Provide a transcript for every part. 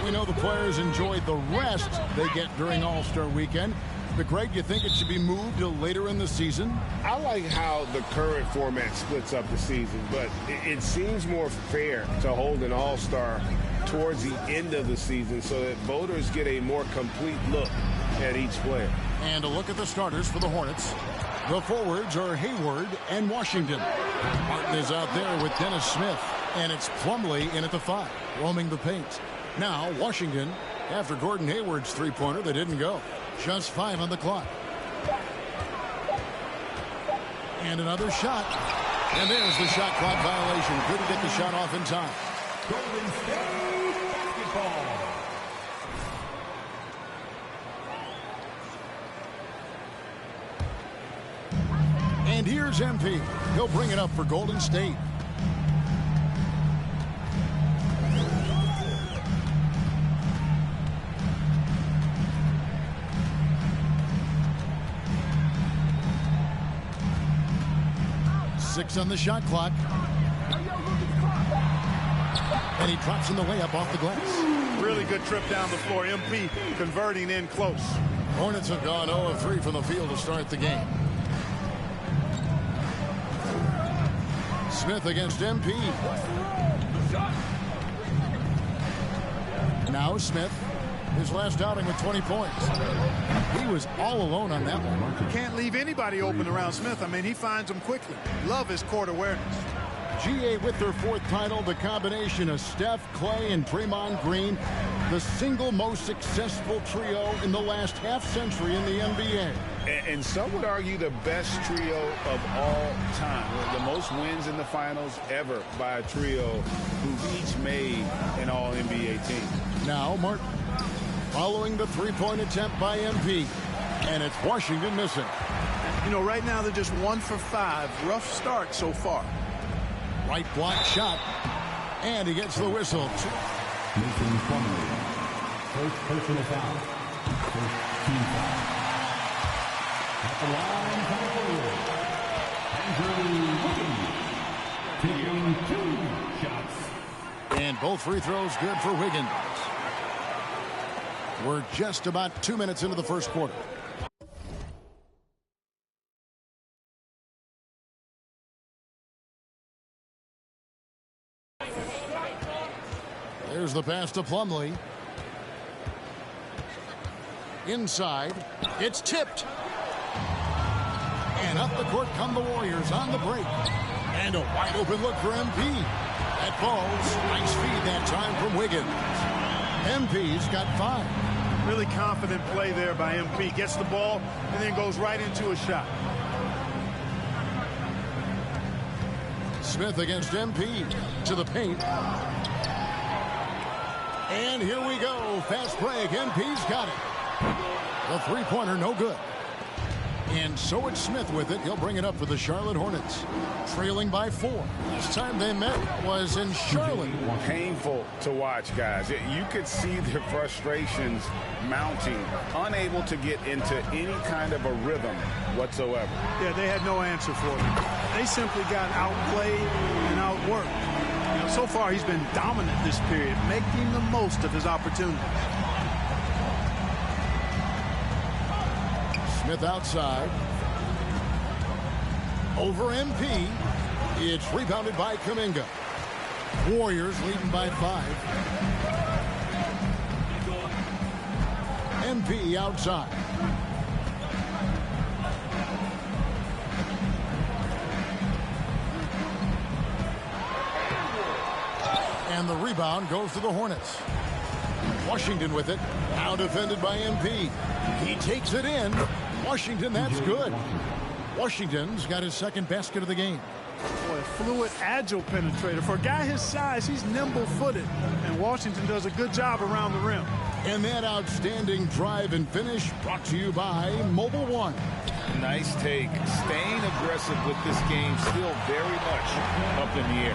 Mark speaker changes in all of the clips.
Speaker 1: We know the players enjoyed the rest they get during All-Star Weekend. But, Greg, you think it should be moved to later in the season?
Speaker 2: I like how the current format splits up the season, but it seems more fair to hold an All-Star towards the end of the season so that voters get a more complete look at each player.
Speaker 1: And a look at the starters for the Hornets. The forwards are Hayward and Washington. Martin is out there with Dennis Smith, and it's Plumlee in at the 5, roaming the paint. Now Washington, after Gordon Hayward's three-pointer that didn't go. Just 5 on the clock. And another shot. And there's the shot clock violation. Couldn't get the shot off in time.
Speaker 3: Golden State basketball.
Speaker 1: And here's MP. He'll bring it up for Golden State. Six on the shot clock. And he drops in the layup off the glass.
Speaker 4: Really good trip down the floor. MP converting in close.
Speaker 1: Hornets have gone 0 of 3 from the field to start the game. Smith against MP. Now Smith, his last outing with 20 points. He was all alone on that one.
Speaker 4: Can't leave anybody open around Smith. I mean, he finds them quickly. Love his court awareness.
Speaker 1: GA with their 4th title, the combination of Steph, Clay, and Draymond Green, the single most successful trio in the last half-century in the NBA.
Speaker 2: And some would argue the best trio of all time. The most wins in the finals ever by a trio who've each made an All-NBA team.
Speaker 1: Now Martin, following the three-point attempt by MP, and it's Washington missing.
Speaker 4: You know, right now they're just 1 for 5. Rough start so far.
Speaker 1: Right block shot, and he gets the whistle.
Speaker 3: Mason Plumlee. First personal foul. First team foul. At the line, power forward, Andrew Wiggins. Taking 2 shots.
Speaker 1: And both free throws good for Wiggins. We're just about 2 minutes into the first quarter. There's the pass to Plumlee. Inside. It's tipped. And up the court come the Warriors on the break. And a wide open look for MP. That falls. Nice feed that time from Wiggins. MP's got 5.
Speaker 4: Really confident play there by MP. Gets the ball and then goes right into a shot.
Speaker 1: Smith against MP. To the paint. And here we go. Fast break. MP's got it. The three-pointer, no good. And so it's Smith with it. He'll bring it up for the Charlotte Hornets. Trailing by 4. Last time they met was in Charlotte.
Speaker 2: Painful to watch, guys. You could see their frustrations mounting, unable to get into any kind of a rhythm whatsoever.
Speaker 4: Yeah, they had no answer for it. They simply got outplayed and outworked. You know, so far he's been dominant this period, making the most of his opportunity.
Speaker 1: Smith outside. Over MP. It's rebounded by Kuminga. Warriors leading by 5. MP outside. And the rebound goes to the Hornets. Washington with it. Now defended by MP. He takes it in. Washington, that's good. Washington's got his second basket of the game.
Speaker 4: Boy, fluid, agile penetrator. For a guy his size, he's nimble-footed. And Washington does a good job around the rim.
Speaker 1: And that outstanding drive and finish brought to you by Mobile One.
Speaker 2: Nice take. Staying aggressive with this game, still very much up in the air.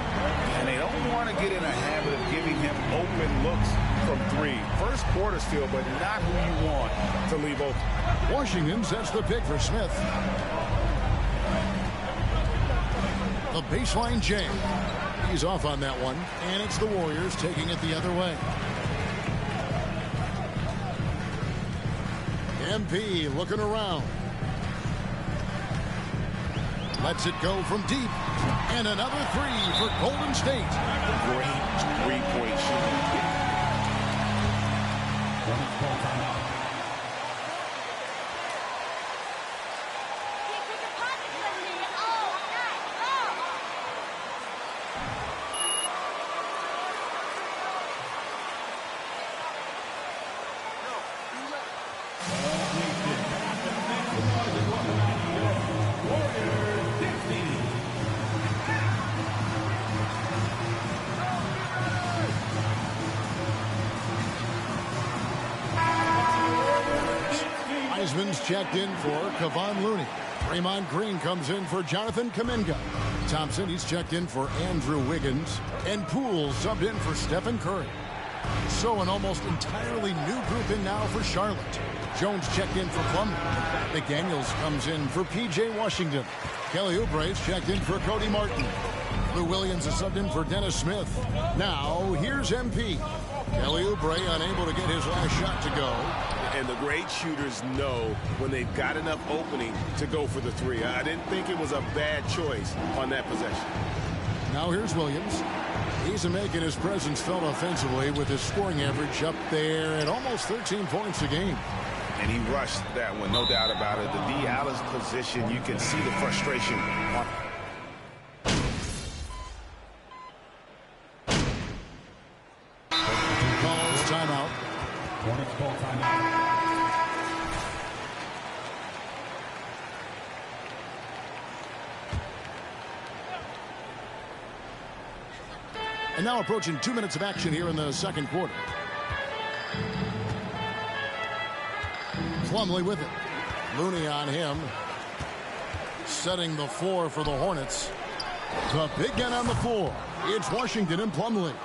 Speaker 2: And they don't want to get in a habit of giving him open looks from 3. First quarter still, but not who you want to leave open.
Speaker 1: Washington sets the pick for Smith. The baseline jam. He's off on that one. And it's the Warriors taking it the other way. MP looking around. Lets it go from deep. And another three for Golden State.
Speaker 2: Great three-point shooting.
Speaker 3: Hornets call timeout.
Speaker 1: Wiseman's checked in for Kevon Looney. Draymond Green comes in for Jonathan Kuminga. Thompson, he's checked in for Andrew Wiggins. And Poole subbed in for Stephen Curry. So an almost entirely new group in now for Charlotte. Jones checked in for Plumlee. McDaniels comes in for P.J. Washington. Kelly Oubre's checked in for Cody Martin. Lou Williams is subbed in for Dennis Smith. Now, here's MP. Kelly Oubre unable to get his last shot to go.
Speaker 5: And the great shooters know when they've got enough opening to go for the three. I didn't think it was a bad choice on that possession.
Speaker 1: Now here's Williams. He's making his presence felt offensively with his scoring average up there at almost 13 points a game.
Speaker 2: And he rushed that one, no doubt about it. The D. Allen's position, you can see the frustration.
Speaker 1: Calls timeout.
Speaker 3: Hornets call timeout.
Speaker 1: And now approaching 2 minutes of action here in the second quarter. Plumlee with it. Looney on him. Setting the floor for the Hornets. The big gun on the floor. It's Washington and Plumlee.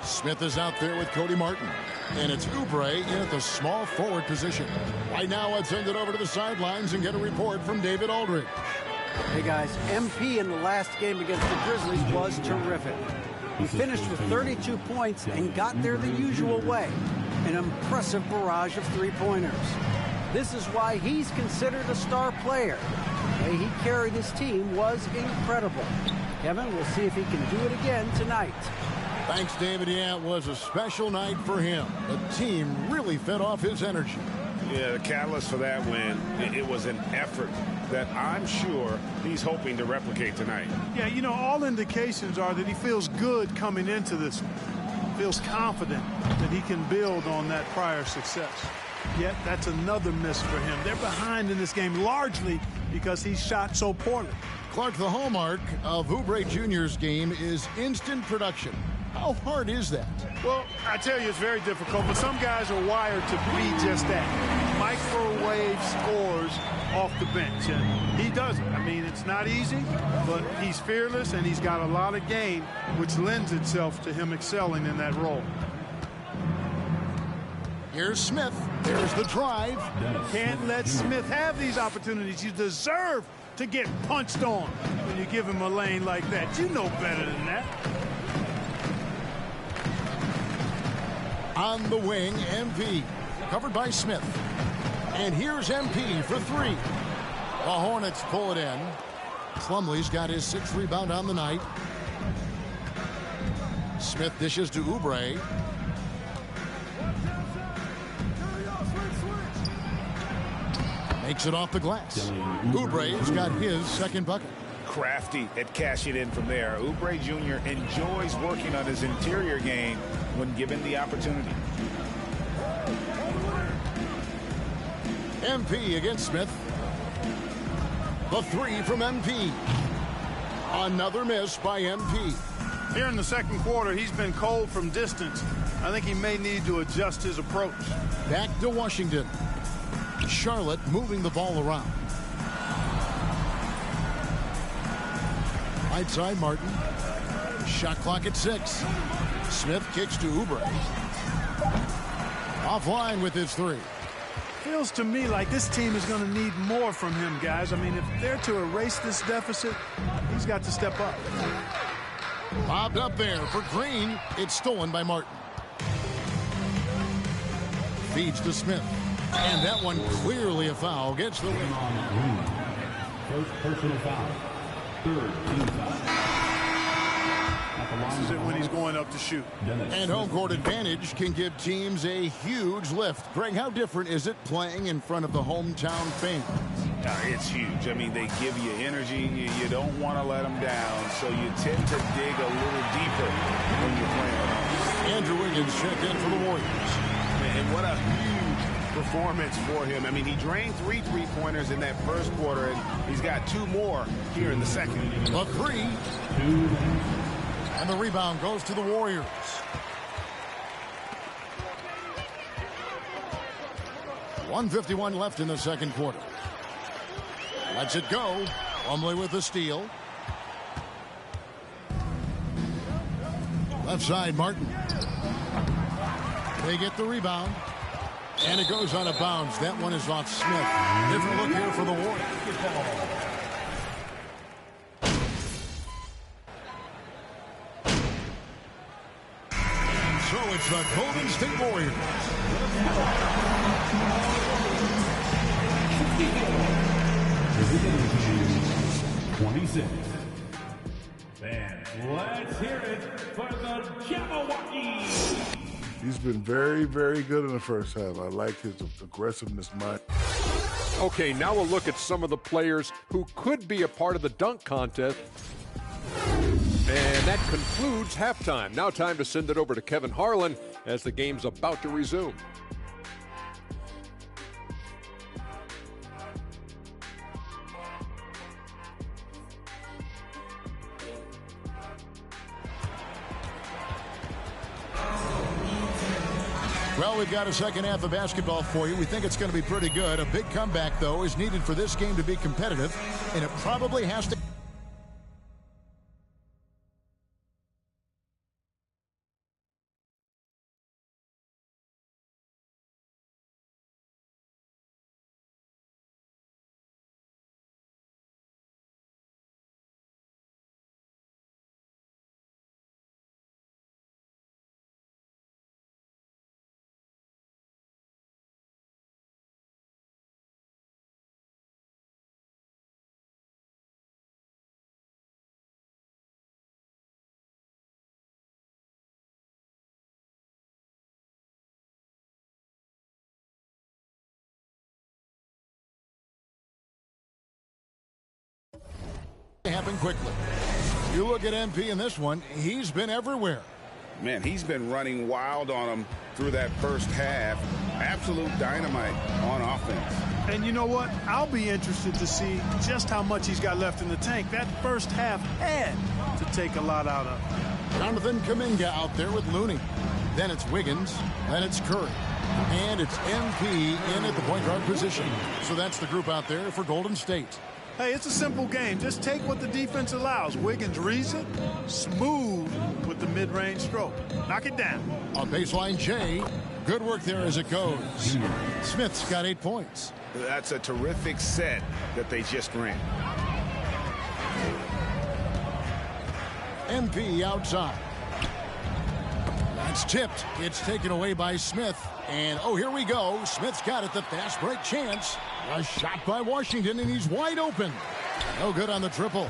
Speaker 1: Smith is out there with Cody Martin. And it's Oubre in at the small forward position. Right now, let's send it over to the sidelines and get a report from David Aldridge.
Speaker 6: Hey guys, MP in the last game against the Grizzlies was terrific. He finished with 32 points and got there the usual way. An impressive barrage of three-pointers. This is why he's considered a star player. The way he carried his team was incredible. Kevin, we'll see if he can do it again tonight.
Speaker 1: Thanks, David. Yeah, it was a special night for him. The team really fed off his energy.
Speaker 2: Yeah, the catalyst for that win, it was an effort that I'm sure he's hoping to replicate tonight.
Speaker 4: Yeah, you know, all indications are that he feels good coming into this one. Feels confident that he can build on that prior success. Yet that's another miss for him. They're behind in this game largely because he shot so poorly.
Speaker 1: Clark, the hallmark of Oubre Jr.'s game is instant production. How hard is that?
Speaker 4: Well, I tell you, it's very difficult, but some guys are wired to be just that. Microwave scores off the bench, and he does it. I mean, it's not easy, but he's fearless, and he's got a lot of game, which lends itself to him excelling in that role.
Speaker 1: Here's Smith. There's the drive.
Speaker 4: Can't let Smith have these opportunities. You deserve to get punched on when you give him a lane like that. You know better than that.
Speaker 1: On the wing, MP. Covered by Smith. And here's MP for three. The Hornets pull it in. Plumlee's got his sixth rebound on the night. Smith dishes to Oubre. Makes it off the glass. Oubre's got his second bucket.
Speaker 2: Crafty at cashing in from there. Oubre Jr. enjoys working on his interior game when given the opportunity.
Speaker 1: MP against Smith. The three from MP. Another miss by MP.
Speaker 4: Here in the second quarter, he's been cold from distance. I think he may need to adjust his approach.
Speaker 1: Back to Washington. Charlotte moving the ball around. Right side, Martin. Shot clock at 6. Smith kicks to Oubre. Offline with his three.
Speaker 4: Feels to me like this team is going to need more from him, guys. I mean, if they're to erase this deficit, he's got to step up.
Speaker 1: Bobbed up there for Green. It's stolen by Martin. Feeds to Smith. And that one clearly a foul. Gets the win.
Speaker 3: First personal foul. Third team foul.
Speaker 4: This is it when he's going up to shoot.
Speaker 1: And home court advantage can give teams a huge lift. Greg, how different is it playing in front of the hometown fans?
Speaker 2: It's huge. I mean, they give you energy. You don't want to let them down, so you tend to dig a little deeper when you're playing at home.
Speaker 1: Andrew Wiggins checked in for the Warriors.
Speaker 5: And what a huge performance for him. I mean, he drained 3 3-pointers in that first quarter, and he's got 2 more here in the second.
Speaker 1: A 3. And the rebound goes to the Warriors. .151 left in the second quarter. Lets it go. Plumlee with the steal. Left side, Martin. They get the rebound. And it goes out of bounds. That one is off Smith. Different look here for the Warriors. So it's the Golden State Warriors.
Speaker 3: And let's hear it for the Jabberwocky.
Speaker 7: He's been very, very good in the first half. I like his aggressiveness.
Speaker 8: Okay, now we'll look at some of the players who could be a part of the dunk contest. And that concludes halftime. Now time to send it over to Kevin Harlan as the game's about to resume.
Speaker 1: Well, we've got a second half of basketball for you. We think it's going to be pretty good. A big comeback, though, is needed for this game to be competitive, and it probably has to. Happen quickly. You look at MP in this one, he's been everywhere.
Speaker 2: Man, he's been running wild on them through that first half. Absolute dynamite on offense.
Speaker 4: And you know what? I'll be interested to see just how much he's got left in the tank. That first half had to take a lot out of him.
Speaker 1: Jonathan Kuminga out there with Looney. Then it's Wiggins. Then it's Curry. And it's MP in at the point guard position. So that's the group out there for Golden State.
Speaker 4: Hey, it's a simple game. Just take what the defense allows. Wiggins reads it, smooth with the mid-range stroke. Knock it down.
Speaker 1: On baseline, Jay. Good work there as it goes. Smith's got 8 points.
Speaker 2: That's a terrific set that they just ran.
Speaker 1: MP outside. That's tipped. It's taken away by Smith. And, oh, here we go. Smith's got it. The fast break chance. A shot by Washington, and he's wide open. No good on the triple.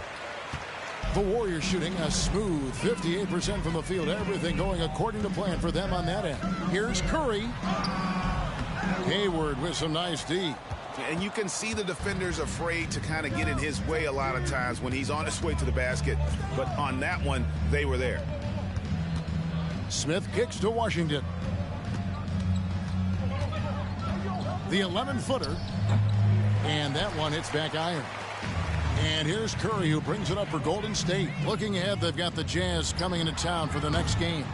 Speaker 1: The Warriors shooting a smooth 58% from the field. Everything going according to plan for them on that end. Here's Curry. Hayward with some nice D.
Speaker 5: And you can see the defenders afraid to kind of get in his way a lot of times when he's on his way to the basket. But on that one, they were there.
Speaker 1: Smith kicks to Washington. The 11-footer. And that one hits back iron. And here's Curry, who brings it up for Golden State. Looking ahead, they've got the Jazz coming into town for the next game.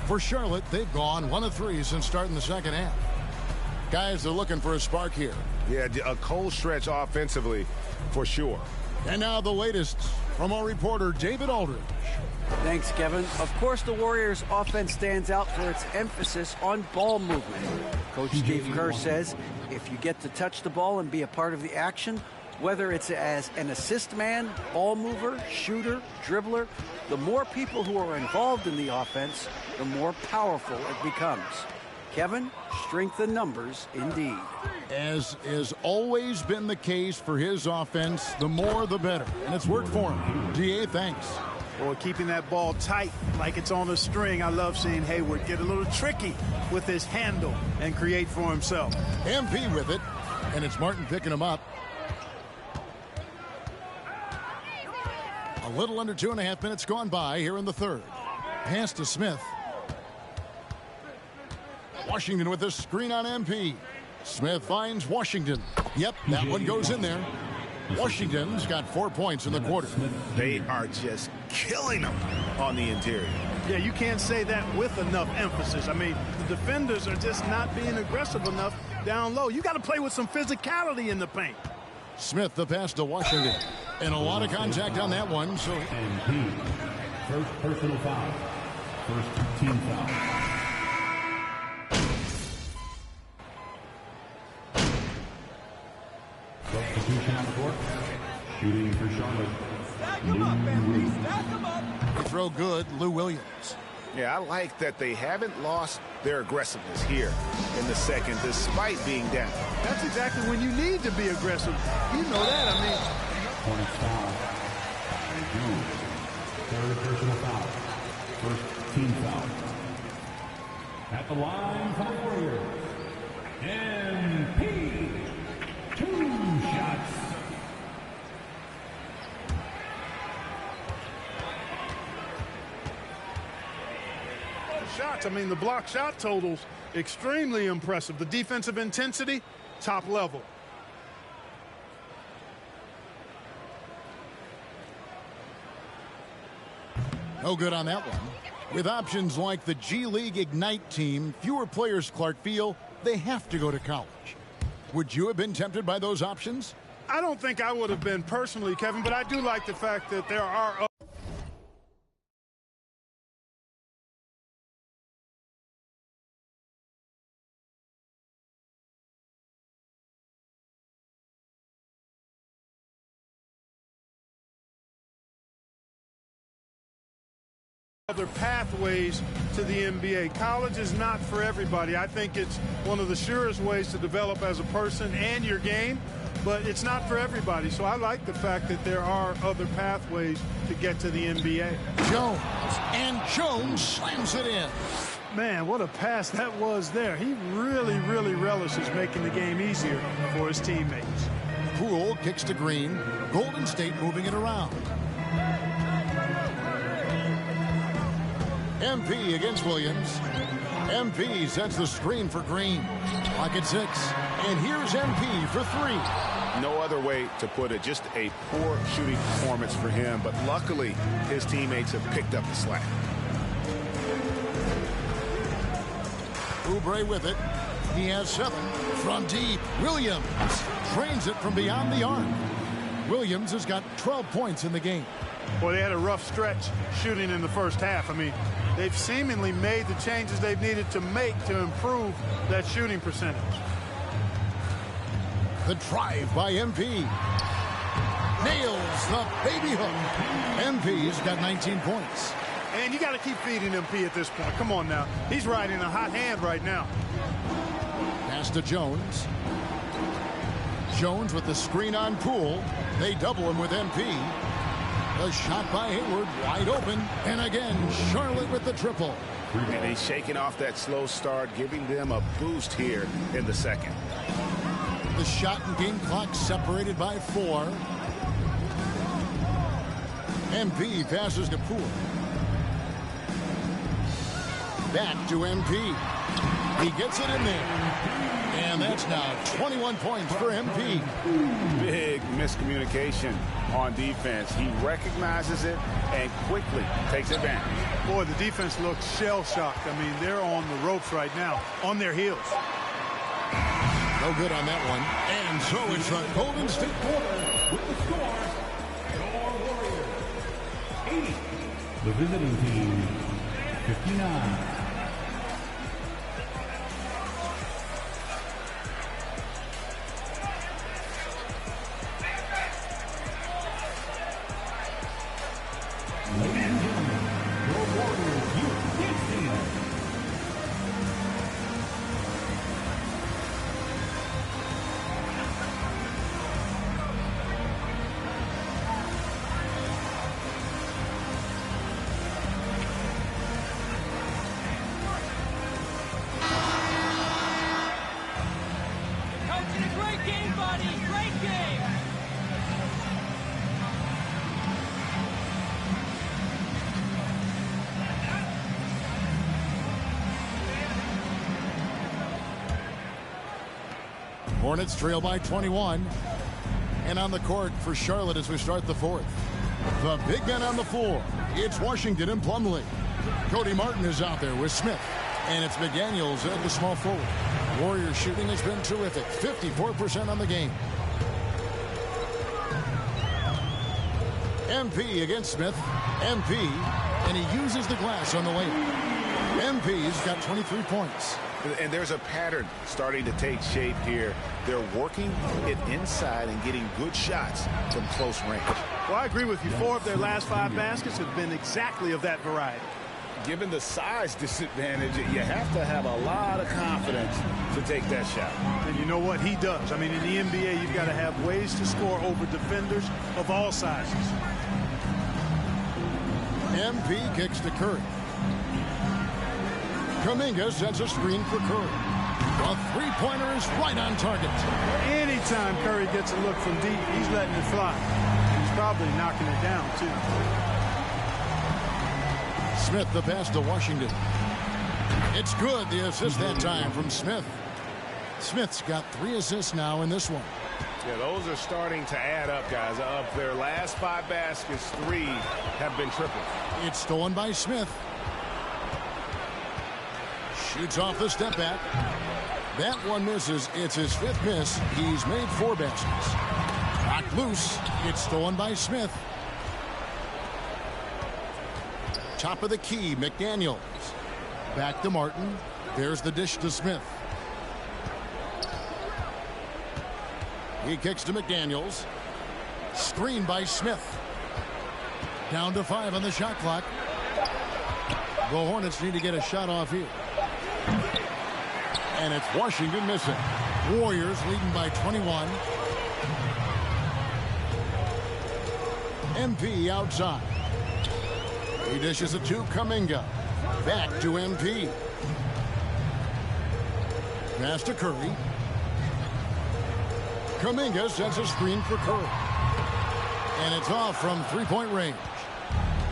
Speaker 1: For Charlotte, they've gone 1 of 3 since starting the second half. Guys, they're looking for a spark here.
Speaker 5: Yeah, a cold stretch offensively, for sure.
Speaker 1: And now the latest from our reporter, David Aldridge.
Speaker 6: Thanks, Kevin. Of course, the Warriors' offense stands out for its emphasis on ball movement. Coach Steve Kerr says if you get to touch the ball and be a part of the action, whether it's as an assist man, ball mover, shooter, dribbler, the more people who are involved in the offense, the more powerful it becomes. Kevin, strength in numbers indeed.
Speaker 1: As has always been the case for his offense, the more the better. And it's worked for him. DA, thanks.
Speaker 4: Or keeping that ball tight like it's on a string. I love seeing Hayward get a little tricky with his handle and create for himself.
Speaker 1: MP with it, and it's Martin picking him up. A little under 2.5 minutes gone by here in the third. Pass to Smith. Washington with a screen on MP. Smith finds Washington. Yep, that one goes in there. Washington's got 4 points in the quarter.
Speaker 5: They are just killing them on the interior.
Speaker 4: Yeah, you can't say that with enough emphasis. I mean, the defenders are just not being aggressive enough down low. You got to play with some physicality in the paint.
Speaker 1: Smith the pass to Washington. And a lot of contact on that one. So
Speaker 3: MP. First personal foul. First team foul. Substitution on the court. Shooting for Charlotte.
Speaker 1: they throw good, Lou Williams.
Speaker 5: Yeah, I like that they haven't lost their aggressiveness here in the second, despite being down.
Speaker 4: That's exactly when you need to be aggressive. You know that. I mean,
Speaker 3: Hornets foul. Jones. Third personal foul. First team foul. At the line for the Warriors. MP. 2 shots.
Speaker 4: shots. I mean, the block shot totals extremely impressive. The defensive intensity, top level.
Speaker 1: No good on that one. With options like the G League Ignite team, fewer players, Clark, feel they have to go to college. Would you have been tempted by those options?
Speaker 4: I don't think I would have been personally, Kevin, but I do like the fact that there are other pathways to the NBA. College is not for everybody. I think it's one of the surest ways to develop as a person and your game, but it's not for everybody. So I like the fact that there are other pathways to get to the NBA.
Speaker 1: Jones, and Jones slams it in.
Speaker 4: Man, what a pass that was there. He really, really relishes making the game easier for his teammates.
Speaker 1: Poole kicks to Green. Golden State moving it around. MP against Williams. MP sets the screen for Green. Clock at 6. And here's MP for 3.
Speaker 5: No other way to put it. Just a poor shooting performance for him. But luckily, his teammates have picked up the slack.
Speaker 1: Oubre with it. He has 7 from deep. Williams drains it from beyond the arc. Williams has got 12 points in the game.
Speaker 4: Boy, they had a rough stretch shooting in the first half. I mean, they've seemingly made the changes they've needed to make to improve that shooting percentage.
Speaker 1: The drive by MP. Nails the baby hook. MP's got 19 points.
Speaker 4: And you got to keep feeding MP at this point. Come on now. He's riding a hot hand right now.
Speaker 1: Pass to Jones. Jones with the screen on Poole. They double him with MP. A shot by Hayward, wide open. And again, Charlotte with the triple.
Speaker 5: And he's shaking off that slow start, giving them a boost here in the second.
Speaker 1: The shot and game clock separated by 4. MP passes to Poole. Back to MP. He gets it in there. And that's now 21 points for MP.
Speaker 5: Big miscommunication on defense. He recognizes it and quickly takes advantage.
Speaker 4: Boy, the defense looks shell-shocked. I mean, they're on the ropes right now, on their heels.
Speaker 1: No good on that one. And so it's the Golden State quarter with the score.
Speaker 3: Your Warriors 80. The visiting team 59.
Speaker 1: Hornets trail by 21. And on the court for Charlotte as we start the fourth. The big men on the floor. It's Washington and Plumlee. Cody Martin is out there with Smith. And it's McDaniels at the small forward. Warriors shooting has been terrific. 54% on the game. MP against Smith. MP. And he uses the glass on the layup. MP's got 23 points.
Speaker 2: And there's a pattern starting to take shape here. They're working it inside and getting good shots from close range.
Speaker 4: Well, I agree with you. 4 of their last 5 baskets have been exactly of that variety.
Speaker 2: Given the size disadvantage, you have to have a lot of confidence to take that shot.
Speaker 4: And you know what? He does. I mean, in the NBA, you've got to have ways to score over defenders of all sizes.
Speaker 1: MP kicks to Curry. Kuminga sets a screen for Curry. A three-pointer is right on target.
Speaker 4: Anytime Curry gets a look from deep, he's letting it fly. He's probably knocking it down, too.
Speaker 1: Smith the pass to Washington. It's good. The assist that time from Smith. Smith's got 3 assists now in this one.
Speaker 5: Yeah, those are starting to add up, guys. Of their last 5 baskets, 3 have been triples.
Speaker 1: It's stolen by Smith. Shoots off the step back. That one misses. It's his 5th miss. He's made 4 baskets. Knocked loose. It's stolen by Smith. Top of the key, McDaniels. Back to Martin. There's the dish to Smith. He kicks to McDaniels. Screen by Smith. Down to 5 on the shot clock. The Hornets need to get a shot off here. And it's Washington missing. Warriors leading by 21. MP outside. He dishes it to Kuminga. Back to MP. Pass to Curry. Kuminga sets a screen for Curry. And it's off from three-point range.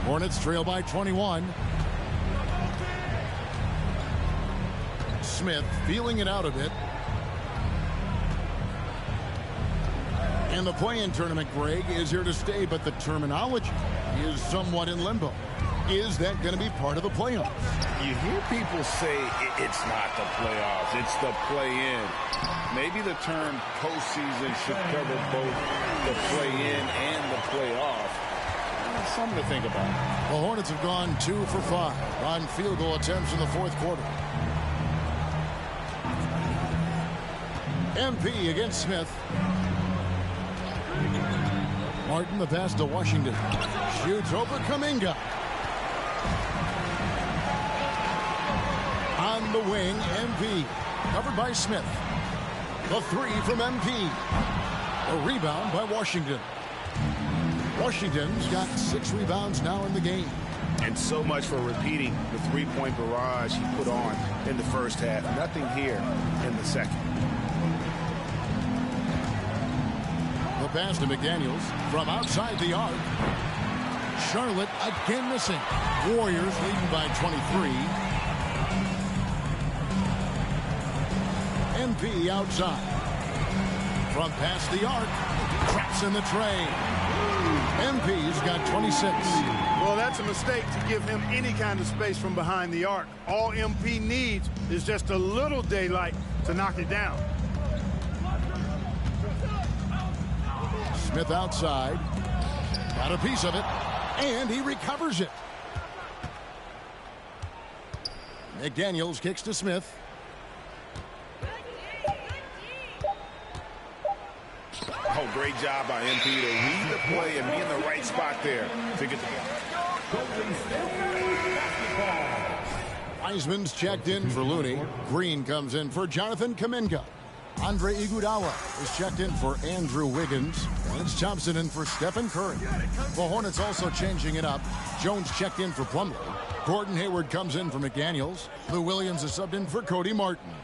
Speaker 1: Hornets trail by 21. Smith feeling it out a bit. And the play-in tournament, Greg, is here to stay, but the terminology is somewhat in limbo. Is that going to be part of the playoffs?
Speaker 2: You hear people say it's not the playoffs, it's the play-in. Maybe the term postseason should cover both the play-in and the playoff. Something to think about.
Speaker 1: The Hornets have gone 2 for 5 on field goal attempts in the 4th quarter. MP against Smith. Martin the pass to Washington. Shoots over Kuminga. On the wing, MP. Covered by Smith. The 3 from MP. A rebound by Washington. Washington's got 6 rebounds now in the game.
Speaker 5: And so much for repeating the 3-point barrage he put on in the first half. Nothing here in the second.
Speaker 1: The pass to McDaniels from outside the arc. Charlotte again missing. Warriors leading by 23. MP outside. From past the arc. Traps in the tray. MP's got 26.
Speaker 4: Well, that's a mistake to give him any kind of space from behind the arc. All MP needs is just a little daylight to knock it down.
Speaker 1: Smith outside. Got a piece of it. And he recovers it. McDaniels kicks to Smith.
Speaker 5: Oh, great job by MP to read the play and be in the right spot there to get the...
Speaker 1: Wiseman's checked in for Looney. Green comes in for Jonathan Kuminga. Andre Iguodala is checked in for Andrew Wiggins. Lance Thompson in for Stephen Curry. The Hornets also changing it up. Jones checked in for Plumlee. Gordon Hayward comes in for McDaniels. Lou Williams is subbed in for Cody Martin.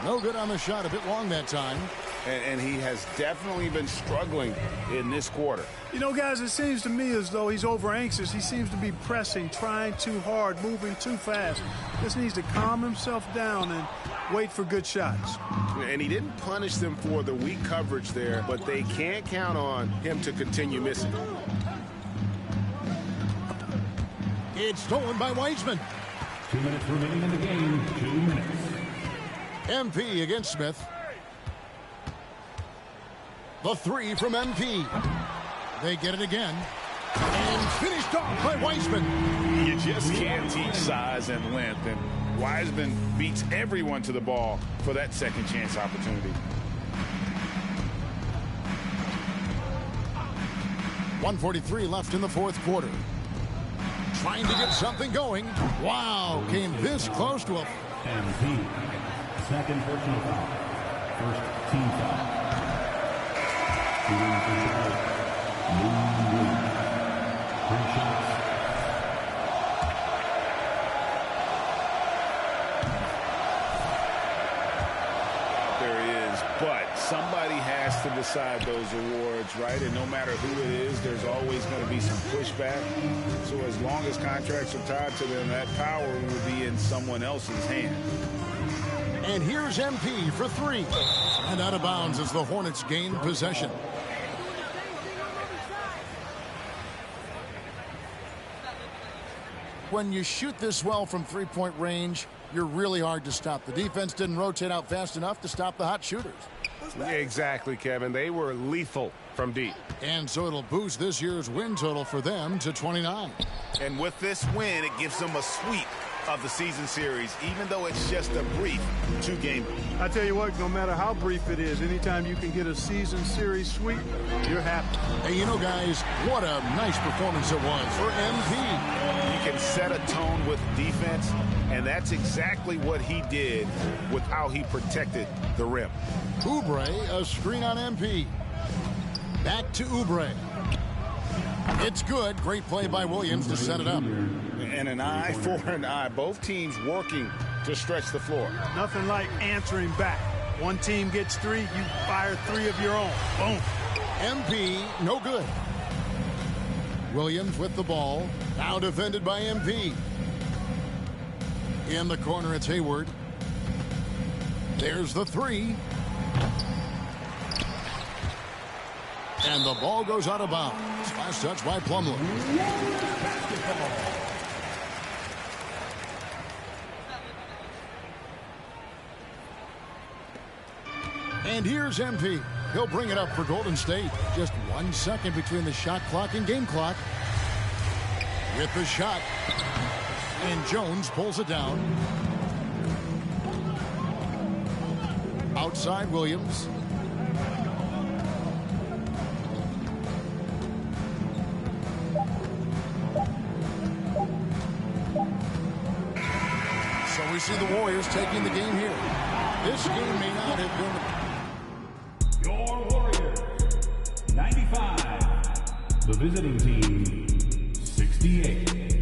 Speaker 1: No good on the shot, a bit long that time.
Speaker 2: and he has definitely been struggling in this quarter.
Speaker 4: You know, guys, it seems to me as though he's over anxious. He seems to be pressing, trying too hard, moving too fast. Just needs to calm himself down and wait for good shots.
Speaker 5: And he didn't punish them for the weak coverage there, but they can't count on him to continue missing.
Speaker 1: It's stolen by Wiseman.
Speaker 3: 2 minutes remaining in the game. 2 minutes.
Speaker 1: MP against Smith. The three from MP. They get it again. And finished off by Wiseman.
Speaker 2: You just can't teach size and length, and Wiseman beats everyone to the ball for that second chance opportunity.
Speaker 1: 1:43 left in the fourth quarter. Trying to get something going. Wow, came this close to a...
Speaker 3: MP. Second personal foul. First team foul. Shooting for Charlotte. Lou Williams. 3 shots.
Speaker 2: There is, but somebody has to decide those awards, right? And no matter who it is, there's always going to be some pushback. So as long as contracts are tied to them, that power will be in someone else's hand.
Speaker 1: And here's MP for 3. And out of bounds as the Hornets gain possession. When you shoot this well from three-point range, you're really hard to stop. The defense didn't rotate out fast enough to stop the hot shooters.
Speaker 5: Exactly, Kevin. They were lethal from deep.
Speaker 1: And so it'll boost this year's win total for them to 29.
Speaker 2: And with this win, it gives them a sweep of the season series, even though it's just a brief 2-game.
Speaker 4: I tell you what, no matter how brief it is, anytime you can get a season series sweep, you're happy.
Speaker 1: Hey, you know, guys, what a nice performance it was for MP.
Speaker 2: He can set a tone with defense, and that's exactly what he did with how he protected the rim.
Speaker 1: Oubre, a screen on MP. Back to Oubre. It's good. Great play by Williams to set it up.
Speaker 2: And an eye for an eye. Both teams working to stretch the floor.
Speaker 4: Nothing like answering back. One team gets 3, you fire 3 of your own. Boom.
Speaker 1: MP, no good. Williams with the ball. Now defended by MP. In the corner, it's Hayward. There's the 3. And the ball goes out of bounds. Last touch by Plumlee. And here's MP. He'll bring it up for Golden State. Just 1 second between the shot clock and game clock. With the shot. And Jones pulls it down. Outside Williams. So we see the Warriors taking the game here. This game may not have been...
Speaker 3: Your Warriors, 95. The visiting team, 68.